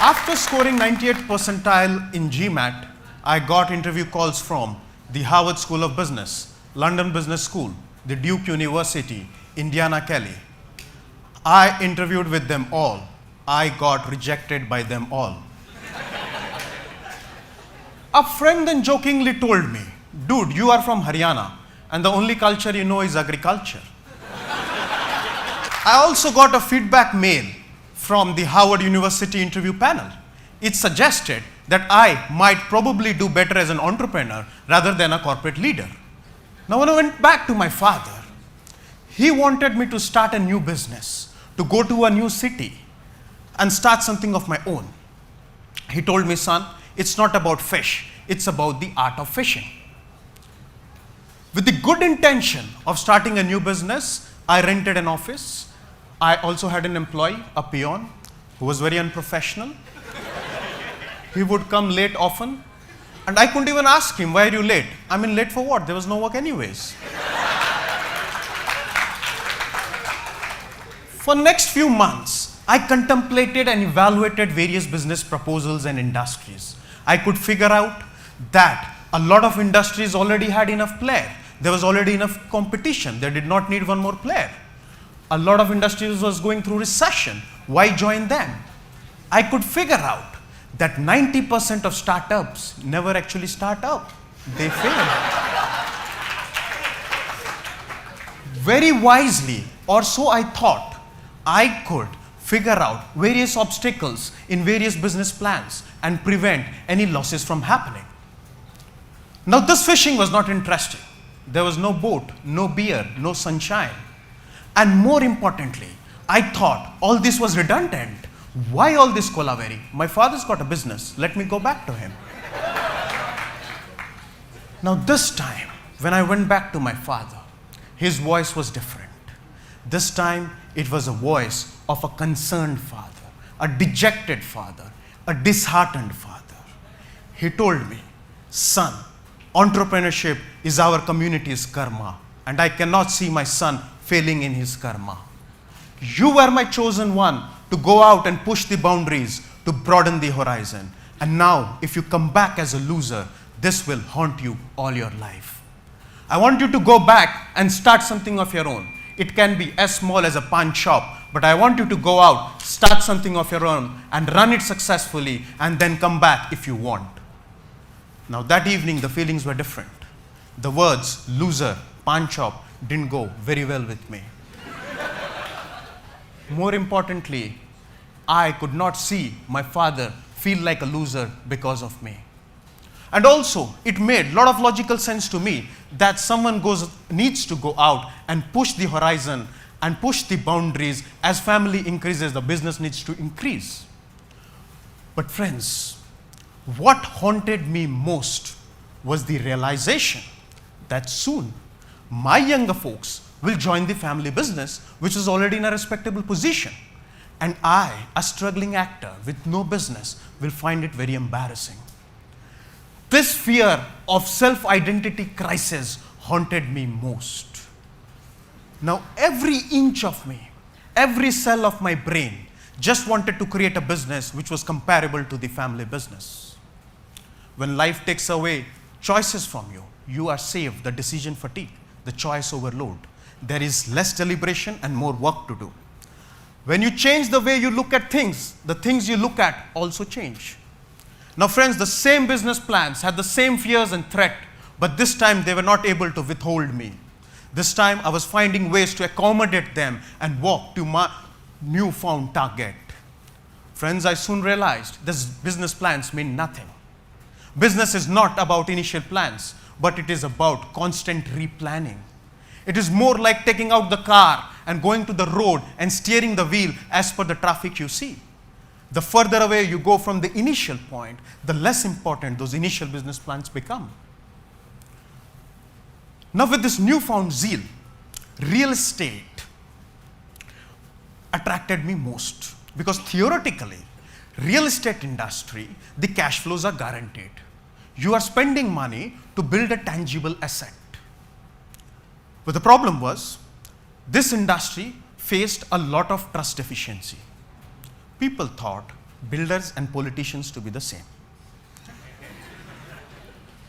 After scoring 98th percentile in GMAT, I got interview calls from the Harvard School of Business, London Business School, the Duke University, Indiana Kelley. I interviewed with them all. I got rejected by them all. A friend then jokingly told me, "Dude, you are from Haryana and the only culture you know is agriculture." I also got a feedback mail from the Harvard University interview panel. It suggested that I might probably do better as an entrepreneur rather than a corporate leader. Now, when I went back to my father, he wanted me to start a new business, to go to a new city and start something of my own. He told me, "Son, it's not about fish, it's about the art of fishing." With the good intention of starting a new business, I rented an office. I also had an employee, a peon, who was very unprofessional. He would come late often, and I couldn't even ask him, "Why are you late?" I mean, late for what? There was no work anyways. For next few months, I contemplated and evaluated various business proposals and industries. I could figure out that a lot of industries already had enough player. There was already enough competition. They did not need one more player. A lot of industries was going through recession. Why join them? I could figure out that 90% of startups never actually start up. They fail. Very wisely, or so I thought, I could figure out various obstacles in various business plans and prevent any losses from happening. Now, this fishing was not interesting. There was no boat, no beer, no sunshine. And more importantly, I thought all this was redundant. Why all this kolaveri? My father's got a business. Let me go back to him. Now, this time, when I went back to my father, his voice was different. This time, it was a voice of a concerned father, a dejected father, a disheartened father. He told me, "Son, entrepreneurship is our community's karma, and I cannot see my son failing in his karma. You were my chosen one to go out and push the boundaries, to broaden the horizon. And now, if you come back as a loser, this will haunt you all your life. I want you to go back and start something of your own. It can be as small as a pawn shop, but I want you to go out, start something of your own, and run it successfully, and then come back if you want." Now, that evening, the feelings were different. The words loser, pawn shop didn't go very well with me. More importantly, I could not see my father feel like a loser because of me. And also, it made a lot of logical sense to me that someone needs to go out and push the horizon and push the boundaries. As family increases, the business needs to increase. But friends, what haunted me most was the realization that soon my younger folks will join the family business, which is already in a respectable position. And I, a struggling actor with no business, will find it very embarrassing. This fear of self-identity crisis haunted me most. Now, every inch of me, every cell of my brain just wanted to create a business which was comparable to the family business. When life takes away choices from you, you are saved the decision fatigue, the choice overload. There is less deliberation and more work to do. When you change the way you look at things, the things you look at also change. Now, friends, the same business plans had the same fears and threat, but this time they were not able to withhold me. This time I was finding ways to accommodate them and walk to my newfound target. Friends, I soon realized these business plans mean nothing. Business is not about initial plans, but it is about constant replanning. It is more like taking out the car and going to the road and steering the wheel as per the traffic you see. The further away you go from the initial point, the less important those initial business plans become. Now, with this newfound zeal, real estate attracted me most, because theoretically, real estate industry, the cash flows are guaranteed. You are spending money to build a tangible asset. But the problem was, this industry faced a lot of trust deficiency. People thought builders and politicians to be the same.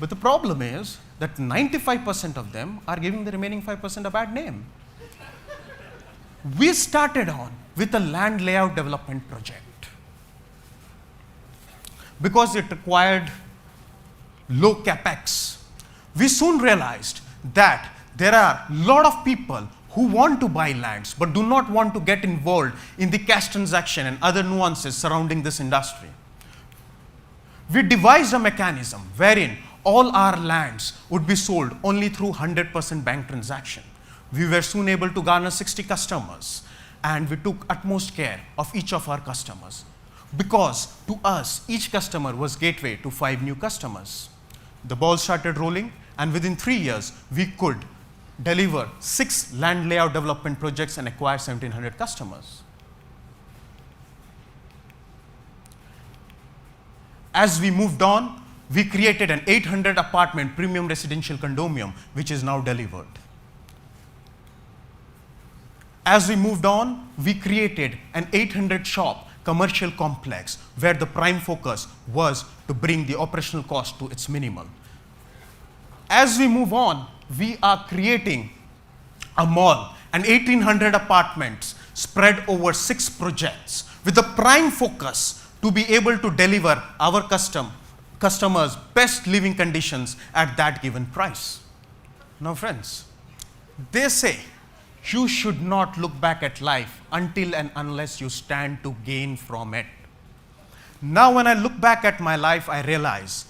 But the problem is that 95% of them are giving the remaining 5% a bad name. We started on with a land layout development project because it required low capex. We soon realized that there are a lot of people who want to buy lands but do not want to get involved in the cash transaction and other nuances surrounding this industry. We devised a mechanism wherein all our lands would be sold only through 100% bank transaction. We were soon able to garner 60 customers, and we took utmost care of each of our customers, because to us, each customer was gateway to 5 new customers. The ball started rolling, and within 3 years, we could deliver 6 land layout development projects and acquire 1,700 customers. As we moved on, we created an 800 apartment premium residential condominium, which is now delivered. As we moved on, we created an 800 shop commercial complex where the prime focus was to bring the operational cost to its minimum. As we move on, we are creating a mall, an 1,800 apartments spread over 6 projects with the prime focus to be able to deliver our customers best living conditions at that given price. Now friends, they say you should not look back at life until and unless you stand to gain from it. Now when I look back at my life, I realize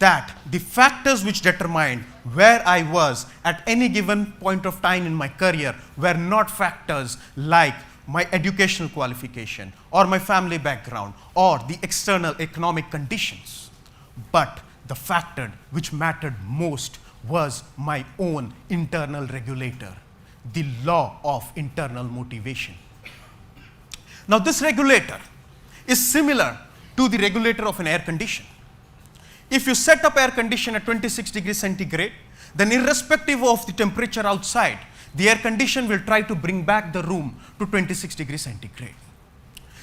that the factors which determined where I was at any given point of time in my career were not factors like my educational qualification or my family background or the external economic conditions. But the factor which mattered most was my own internal regulator, the law of internal motivation. Now this regulator is similar to the regulator of an air condition. If you set up air condition at 26 degrees centigrade, then irrespective of the temperature outside, the air condition will try to bring back the room to 26 degrees centigrade.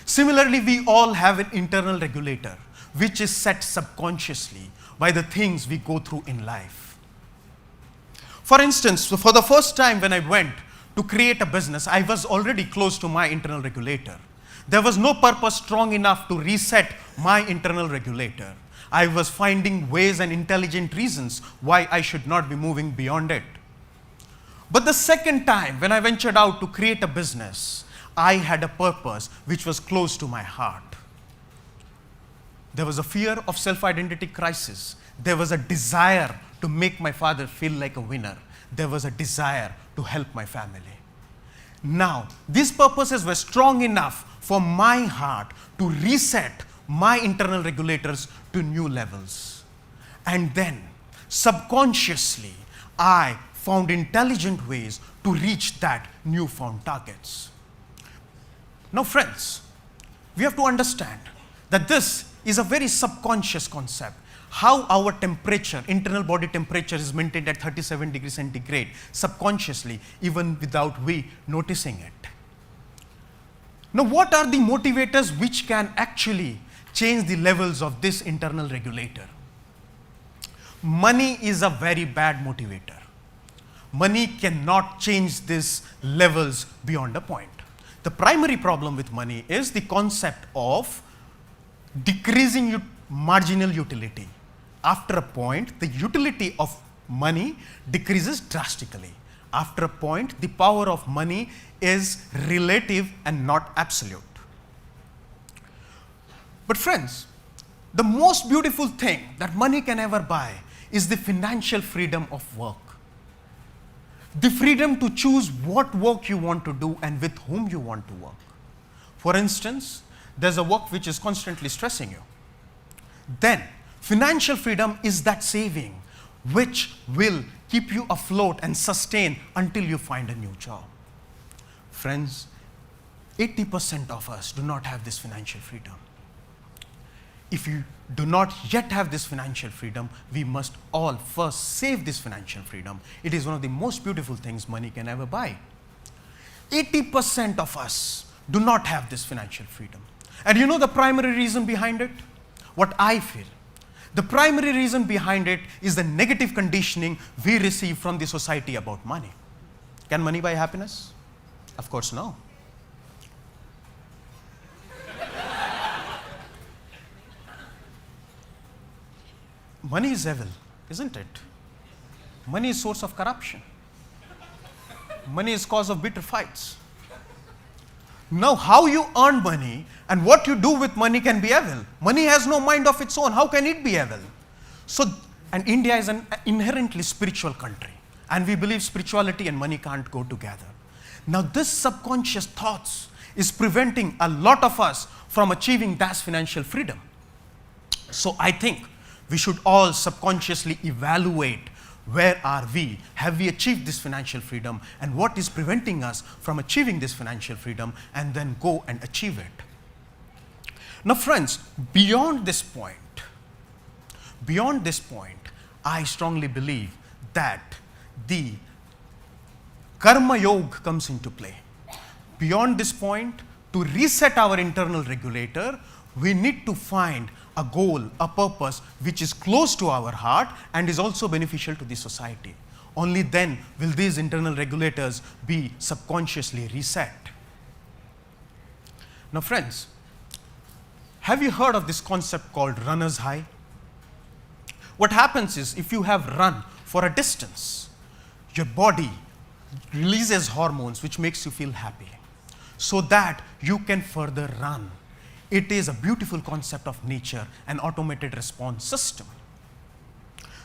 Similarly, we all have an internal regulator, which is set subconsciously by the things we go through in life. For instance, for the first time when I went to create a business, I was already close to my internal regulator. There was no purpose strong enough to reset my internal regulator. I was finding ways and intelligent reasons why I should not be moving beyond it. But the second time when I ventured out to create a business, I had a purpose which was close to my heart. There was a fear of self-identity crisis. There was a desire to make my father feel like a winner. There was a desire to help my family. Now, these purposes were strong enough for my heart to reset my internal regulators to new levels. And then, subconsciously, I found intelligent ways to reach that newfound targets. Now friends, we have to understand that this is a very subconscious concept. How our temperature, internal body temperature is maintained at 37 degrees centigrade subconsciously, even without we noticing it. Now what are the motivators which can actually change the levels of this internal regulator? Money is a very bad motivator. Money cannot change these levels beyond a point. The primary problem with money is the concept of decreasing marginal utility. After a point, the utility of money decreases drastically. After a point, the power of money is relative and not absolute. But friends, the most beautiful thing that money can ever buy is the financial freedom of work. The freedom to choose what work you want to do and with whom you want to work. For instance, there's a work which is constantly stressing you. Then, financial freedom is that saving which will keep you afloat and sustain until you find a new job. Friends, 80% of us do not have this financial freedom. If you do not yet have this financial freedom, we must all first save this financial freedom. It is one of the most beautiful things money can ever buy. 80% of us do not have this financial freedom. And you know the primary reason behind it? What I feel. The primary reason behind it is the negative conditioning we receive from the society about money. Can money buy happiness? Of course, no. Money is evil, isn't it? Money is source of corruption. Money is cause of bitter fights. Now, how you earn money and what you do with money can be evil. Money has no mind of its own. How can it be evil? So, and India is an inherently spiritual country. And we believe spirituality and money can't go together. Now, this subconscious thoughts is preventing a lot of us from achieving that financial freedom. So, I think we should all subconsciously evaluate where are we? Have we achieved this financial freedom? And what is preventing us from achieving this financial freedom? And then go and achieve it. Now friends, beyond this point, I strongly believe that the Karma Yoga comes into play. Beyond this point, to reset our internal regulator, we need to find a goal, a purpose which is close to our heart and is also beneficial to the society. Only then will these internal regulators be subconsciously reset. Now friends, have you heard of this concept called runner's high? What happens is if you have run for a distance, your body releases hormones which makes you feel happy so that you can further run. It is a beautiful concept of nature, an automated response system.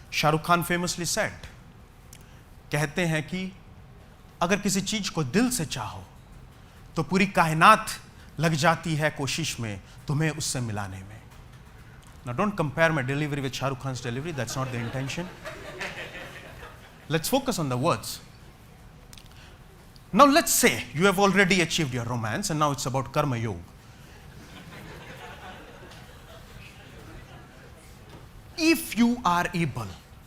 Shah Rukh Khan famously said, कहते हैं कि अगर किसी चीज को दिल से चाहो तो पूरी कायनात लग जाती है कोशिश में तुम्हें उससे मिलाने में. Now don't compare my delivery with Shah Rukh Khan's delivery, that's not the intention. Let's focus on the words. Now let's say you have already achieved your romance and now it's about Karma Yoga. If you are able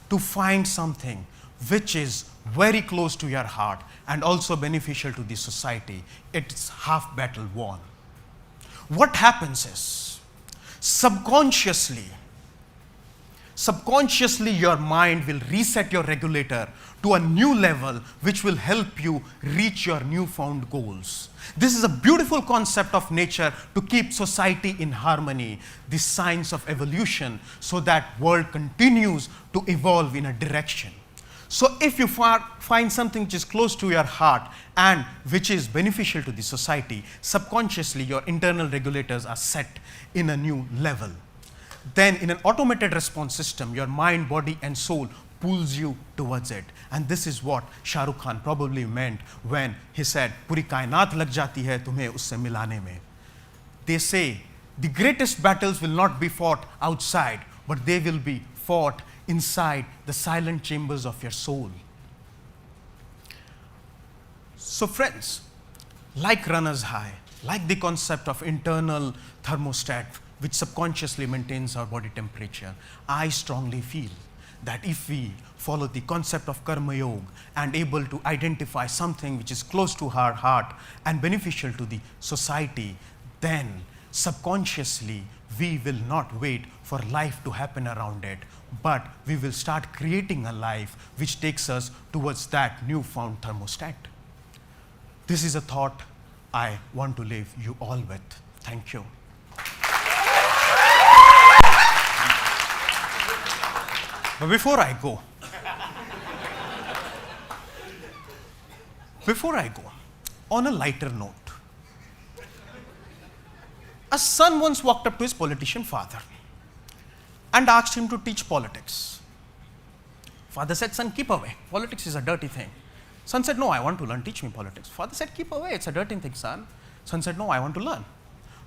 to find something which is very close to your heart and also beneficial to the society, it's half battle won. What happens is, subconsciously your mind will reset your regulator to a new level which will help you reach your newfound goals. This is a beautiful concept of nature to keep society in harmony, the science of evolution, so that world continues to evolve in a direction. So if you find something which is close to your heart and which is beneficial to the society, subconsciously your internal regulators are set in a new level. Then in an automated response system, your mind, body and soul pulls you towards it. And this is what Shah Rukh Khan probably meant when he said, Puri kainat lag jati hai tumhe usse milane mein. They say the greatest battles will not be fought outside, but they will be fought inside the silent chambers of your soul. So friends, like runner's high, like the concept of internal thermostat, which subconsciously maintains our body temperature, I strongly feel that if we follow the concept of Karma Yoga and able to identify something which is close to our heart and beneficial to the society, then subconsciously we will not wait for life to happen around it, but we will start creating a life which takes us towards that newfound thermostat. This is a thought I want to leave you all with. Thank you. But before I go, on a lighter note, a son once walked up to his politician father and asked him to teach politics. Father said, son, keep away. Politics is a dirty thing. Son said, no, I want to learn. Teach me politics. Father said, keep away. It's a dirty thing, son. Son said, no, I want to learn.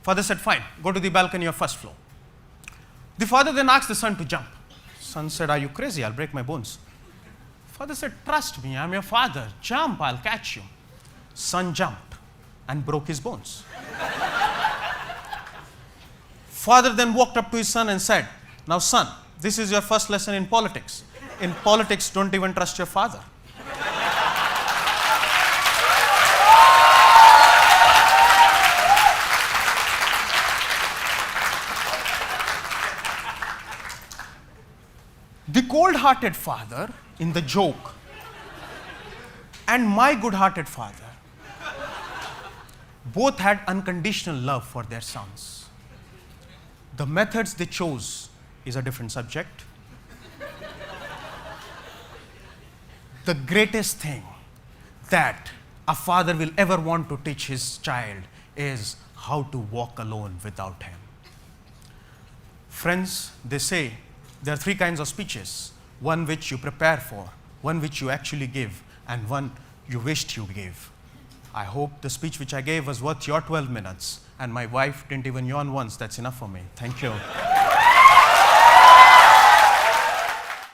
Father said, fine, go to the balcony of first floor. The father then asked the son to jump. Son said, are you crazy? I'll break my bones. Father said, trust me, I'm your father. Jump, I'll catch you. Son jumped and broke his bones. Father then walked up to his son and said, now son, this is your first lesson in politics. In politics, don't even trust your father. The cold-hearted father in the joke and my good-hearted father both had unconditional love for their sons. The methods they chose is a different subject. The greatest thing that a father will ever want to teach his child is how to walk alone without him. Friends, they say there are 3 kinds of speeches: one which you prepare for, one which you actually give, and one you wished you gave. I hope the speech which I gave was worth your 12 minutes, and my wife didn't even yawn once. That's enough for me. Thank you.